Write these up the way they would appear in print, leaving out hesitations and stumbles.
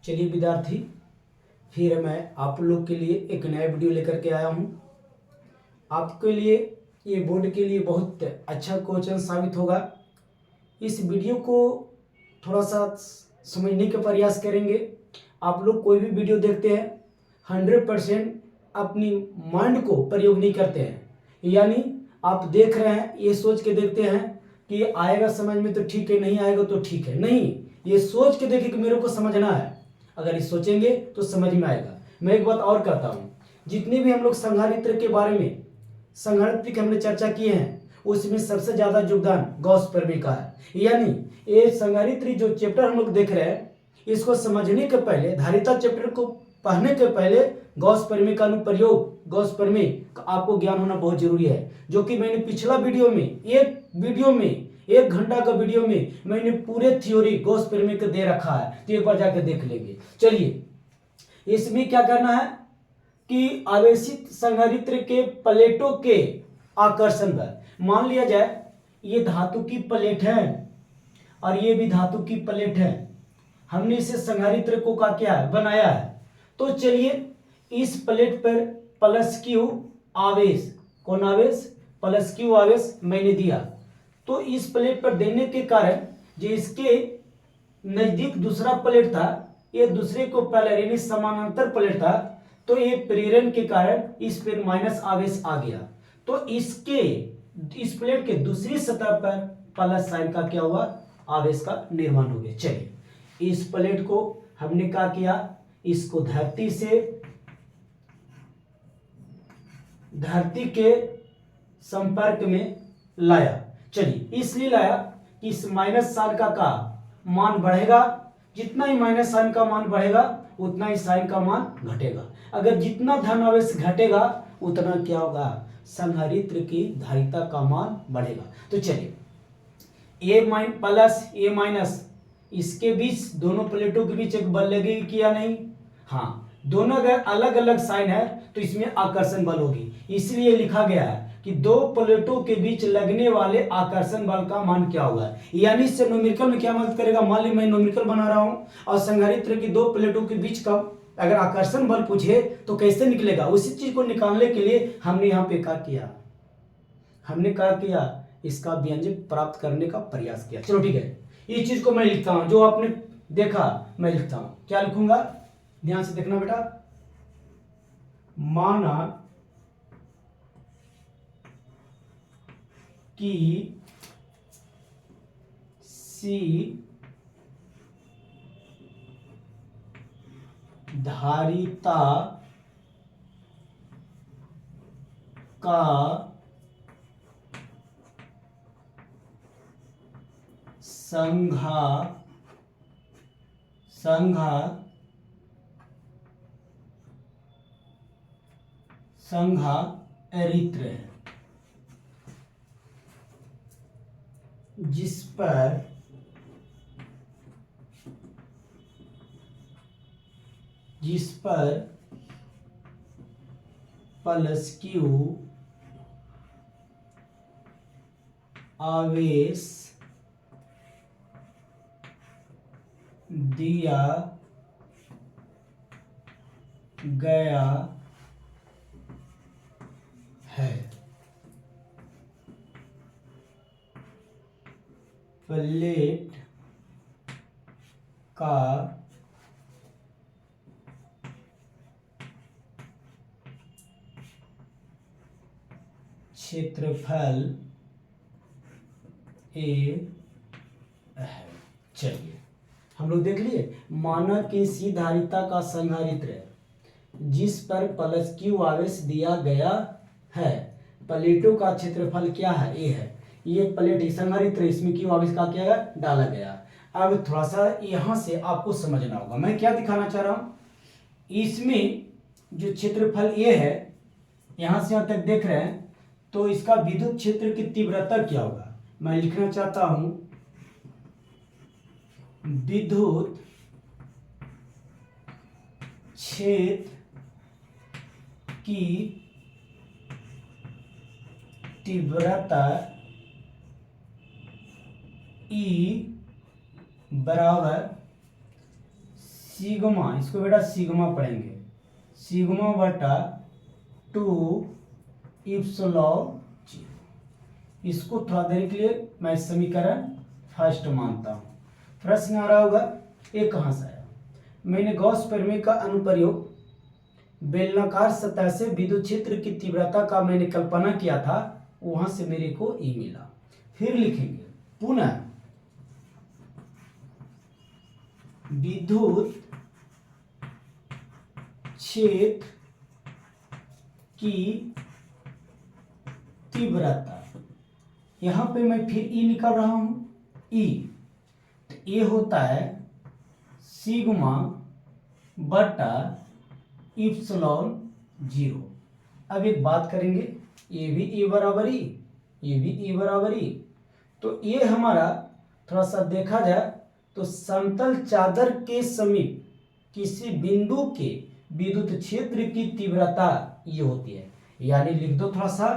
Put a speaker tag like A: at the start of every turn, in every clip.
A: चलिए विद्यार्थी, फिर मैं आप लोग के लिए एक नया वीडियो लेकर के आया हूँ। आपके लिए ये बोर्ड के लिए बहुत अच्छा क्वेश्चन साबित होगा। इस वीडियो को थोड़ा सा समझने का प्रयास करेंगे। आप लोग कोई भी वीडियो देखते हैं 100% अपनी माइंड को प्रयोग नहीं करते हैं, यानी आप देख रहे हैं ये सोच के देखते हैं कि आएगा समझ में तो ठीक है, नहीं आएगा तो ठीक है। नहीं, ये सोच के देखें कि मेरे को समझना है। अगर ये सोचेंगे तो समझ में आएगा। मैं एक बात और करता हूँ, जितने भी हम लोग संघारित्र के बारे में संघारित्र की हमने चर्चा की है उसमें सबसे ज्यादा योगदान गॉस परमी का है। यानी ये संघारित्र जो चैप्टर हम लोग देख रहे हैं इसको समझने के पहले, धारिता चैप्टर को पढ़ने के पहले गॉस परमी का अनुप्रयोग, गॉस परमी का आपको ज्ञान होना बहुत जरूरी है। जो कि मैंने पिछला वीडियो में 1 घंटा का वीडियो में मैंने पूरे थ्योरी गॉस परमी का दे रखा है, तो एक बार जाकर देख लेंगे। चलिए, इसमें क्या करना है कि आवेशित संधारित्र के प्लेटों के आकर्षण बल। मान लिया जाए ये धातु की प्लेट है और ये भी धातु की प्लेट है, हमने इसे संधारित्र को का क्या है बनाया है। तो चलिए, इस प्लेट पर प्लस क्यू आवेश, कौन आवेश, प्लस क्यू आवेश मैंने दिया। तो इस प्लेट पर देने के कारण जो इसके नजदीक दूसरा प्लेट था, ये दूसरे को पहले यानी समानांतर प्लेट था, तो ये प्रेरण के कारण इस पर माइनस आवेश आ गया। तो इस प्लेट के दूसरी सतह पर प्लस साइन का क्या हुआ, आवेश का निर्माण हो गया। चलिए, इस प्लेट को हमने क्या किया, इसको धरती के संपर्क में लाया। चलिए, इसलिए लाया कि इस माइनस साइन का मान बढ़ेगा। जितना ही माइनस साइन का मान बढ़ेगा उतना ही साइन का मान घटेगा। अगर जितना धन आवेश घटेगा उतना क्या होगा, संधारित्र की धारिता का मान बढ़ेगा। तो चलिए, ए प्लस ए माइनस, इसके बीच, दोनों प्लेटों के बीच एक बल लगेगी कि या नहीं। हाँ, दोनों अगर अलग अलग साइन है तो इसमें आकर्षण बल होगी। इसलिए लिखा गया है कि दो प्लेटों के बीच लगने वाले आकर्षण बल का मान क्या होगा। यानी इससे न्यूमेरिकल में क्या मदद करेगा। मान ली मैं न्यूमेरिकल बना रहा हूं और संधारित्र की दो प्लेटों के बीच का अगर आकर्षण बल पूछे तो कैसे निकलेगा, उसी चीज को निकालने के लिए हमने यहाँ पे क्या किया, इसका व्यंजक प्राप्त करने का प्रयास किया। चलो ठीक है, इस चीज को मैं लिखता हूं, जो आपने देखा मैं लिखता हूं। क्या लिखूंगा, ध्यान से देखना बेटा। माना कि सी धारिता का संघारित्र है, जिस पर प्लस क्यू आवेश दिया गया है। प्लेट का क्षेत्रफल ए है। चलिए, हम लोग देख लिए। माना कि सी धारिता का संधारित्र है जिस पर प्लस क्यू आवेश दिया गया है, प्लेटों का क्षेत्रफल क्या है, ए है। ये प्लेट संधारित्र, इसमें क्यू आवेश का क्या डाला गया। अब थोड़ा सा यहां से आपको समझना होगा, मैं क्या दिखाना चाह रहा हूं। इसमें जो क्षेत्रफल ए है, यहां से यहां तक देख रहे हैं, तो इसका विद्युत क्षेत्र की तीव्रता क्या होगा। मैं लिखना चाहता हूं विद्युत क्षेत्र की तीव्रता E बराबर सिग्मा, इसको बेटा सिग्मा पढ़ेंगे, सिग्मा बटा 2 इप्सिलॉन जीरो। इसको थोड़ा देर के लिए मैं समीकरण फर्स्ट मानता हूँ। प्रश्न आ रहा होगा ये कहाँ से आया। मैंने गॉस प्रमेय का अनुप्रयोग बेलनाकार सतह से विद्युत क्षेत्र की तीव्रता का मैंने कल्पना किया था, वहां से मेरे को ई मिला। फिर लिखेंगे पुनः विद्युत क्षेत्र की तीव्रता, यहां पे मैं फिर ई निकाल रहा हूं, ई तो ये होता है सिग्मा बटा इप्सिलॉन जीरो। अब एक बात करेंगे, ये भी ई बराबर ई, ये भी ई बराबर ई, तो ये हमारा थोड़ा सा देखा जाए तो समतल चादर के समीप किसी बिंदु के विद्युत क्षेत्र की तीव्रता ये होती है। यानी लिख दो थोड़ा सा,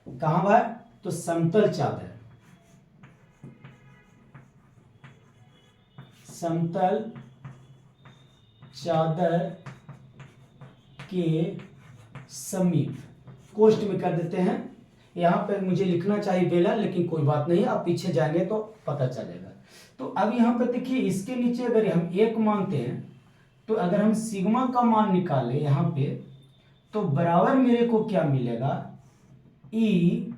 A: कहां भाई, तो समतल चादर, समतल चादर के समीप, कोष्ठ में कर देते हैं। यहाँ पे मुझे लिखना चाहिए बेलन, लेकिन कोई बात नहीं, आप पीछे जाएंगे तो पता चलेगा। तो अब यहाँ पे देखिए, इसके नीचे अगर हम एक मानते हैं तो अगर हम सिग्मा का मान निकाले यहाँ पे, तो बराबर मेरे को क्या मिलेगा, ई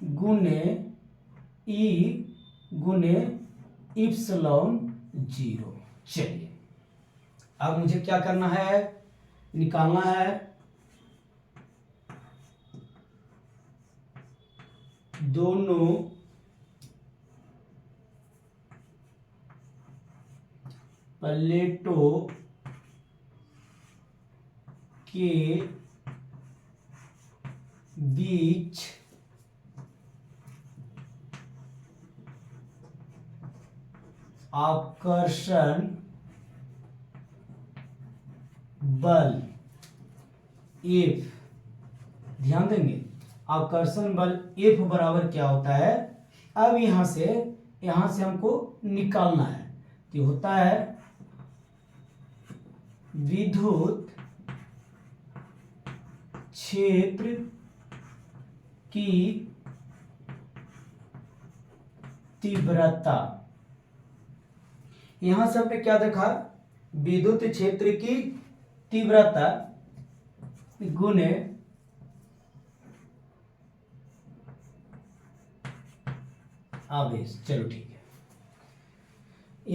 A: गुने इप्सिलॉन जीरो। चलिए अब मुझे क्या करना है, निकालना है दोनों प्लेटों के बीच आकर्षण बल F, ध्यान देंगे आकर्षण बल F बराबर क्या होता है। अब यहां से हमको निकालना है, तो होता है विद्युत क्षेत्र की तीव्रता। यहां से हमने क्या देखा, विद्युत क्षेत्र की तीव्रता गुने आवेश। चलो ठीक है,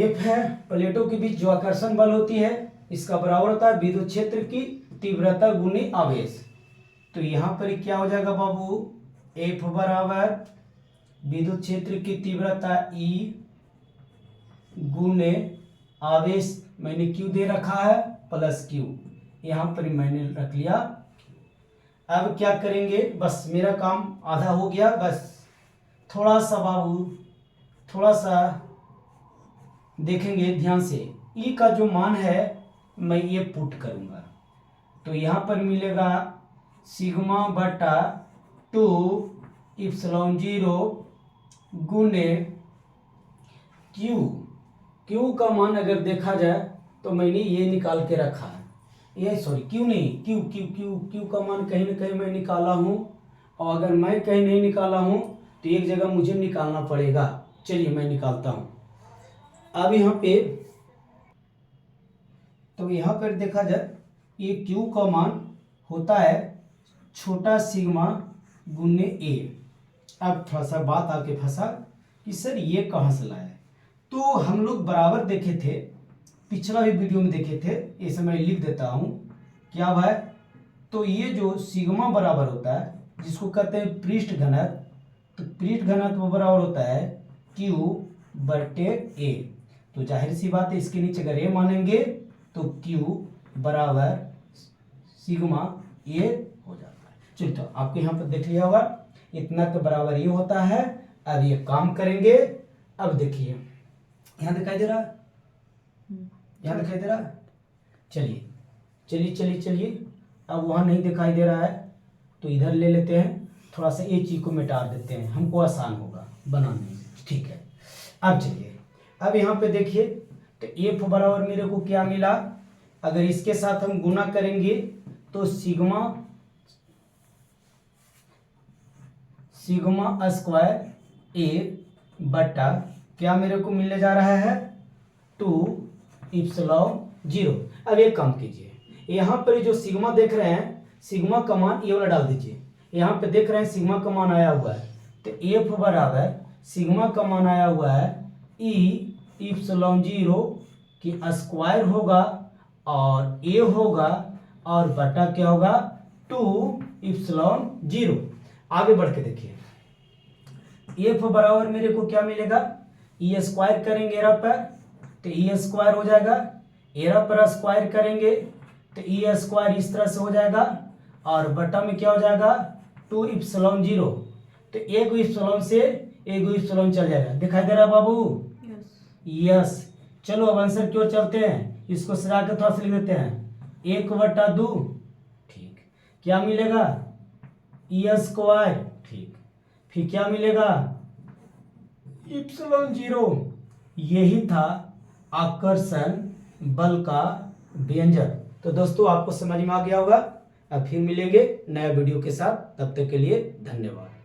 A: एफ है प्लेटों के बीच जो आकर्षण बल होती है, इसका बराबर होता है विद्युत क्षेत्र की तीव्रता गुने आवेश। तो यहां पर क्या हो जाएगा बाबू, एफ बराबर विद्युत क्षेत्र की तीव्रता ई गुने आवेश, मैंने क्यू दे रखा है प्लस क्यू, यहां पर मैंने रख लिया। अब क्या करेंगे, बस मेरा काम आधा हो गया, बस थोड़ा सा बाबू, थोड़ा सा देखेंगे ध्यान से, ई का जो मान है मैं ये पुट करूंगा, तो यहां पर मिलेगा सिग्मा बटा 2 इप्सिलॉन जीरो गुने क्यू का मान अगर देखा जाए तो मैंने ये निकाल के रखा है, ये सॉरी क्यू नहीं, क्यू का मान कहीं ना कहीं मैं निकाला हूं, और अगर मैं कहीं नहीं निकाला हूं तो एक जगह मुझे निकालना पड़ेगा। चलिए मैं निकालता हूं। अब यहाँ पे, तो यहाँ पर देखा जाए ये क्यू का मान होता है छोटा सिग्मा गुने ए। अब थोड़ा सा बात आके फंसा कि सर ये कहाँ से लाया, तो हम लोग बराबर देखे थे, पिछला भी वीडियो में देखे थे, इसे मैं लिख देता हूँ क्या भाई, तो ये जो सिग्मा बराबर होता है जिसको कहते हैं पृष्ठ घनत्व, तो पृष्ठ घनत्व बराबर होता है क्यू बटे ए। तो जाहिर सी बात है इसके नीचे अगर ए मानेंगे तो क्यू बराबर सिग्मा ए हो जाता है। चलिए तो आपको यहाँ पर देख लिया होगा, इतना के बराबर ये होता है। अब ये काम करेंगे, अब देखिए यहाँ दिखाई दे रहा है, यहाँ दिखाई दे रहा है, चलिए चलिए चलिए चलिए, अब वहाँ नहीं दिखाई दे रहा है तो इधर ले लेते हैं, थोड़ा सा एक चीज को मिटा देते हैं, हमको आसान होगा बनाने में, ठीक है। अब चलिए, अब यहाँ पे देखिए तो एफ बराबर मेरे को क्या मिला, अगर इसके साथ हम गुना करेंगे तो सिग्मा स्क्वायर ए बटा क्या मेरे को मिलने जा रहा है 2 इप्सिलॉन 0। अब एक काम कीजिए, यहाँ पर जो सिग्मा देख रहे हैं सिग्मा का मान ये वाला डाल दीजिए। यहाँ पे देख रहे हैं सिग्मा का मान आया हुआ है, तो एफ बराबर सिग्मा का मान आया हुआ है ई इप्सिलॉन 0 की स्क्वायर होगा और ए होगा और बटा क्या होगा 2 इप्सिलॉन 0। आगे बढ़ के देखिए, एफ बराबर मेरे को क्या मिलेगा, ई स्क्वायर करेंगे एरा पर तो ई स्क्वायर हो जाएगा, एरा पर स्क्वायर करेंगे तो ई स्क्वायर इस तरह से हो जाएगा और बटा में क्या हो जाएगा 2 इप्सिलॉन 0। तो एक इप्सिलॉन से एक इप्सिलॉन चल जाएगा, दिखाई दे रहा है बाबू? यस। चलो अब आंसर क्यों चलते हैं, इसको सजा के थोड़ा सा लिख देते हैं 1/2। ठीक, क्या मिलेगा ई स्क्वायर। ठीक, फिर क्या मिलेगा इप्सिलॉन 0। यही था आकर्षण बल का व्यंजक। तो दोस्तों आपको समझ में आ गया होगा। अब फिर मिलेंगे नया वीडियो के साथ, तब तक के लिए धन्यवाद।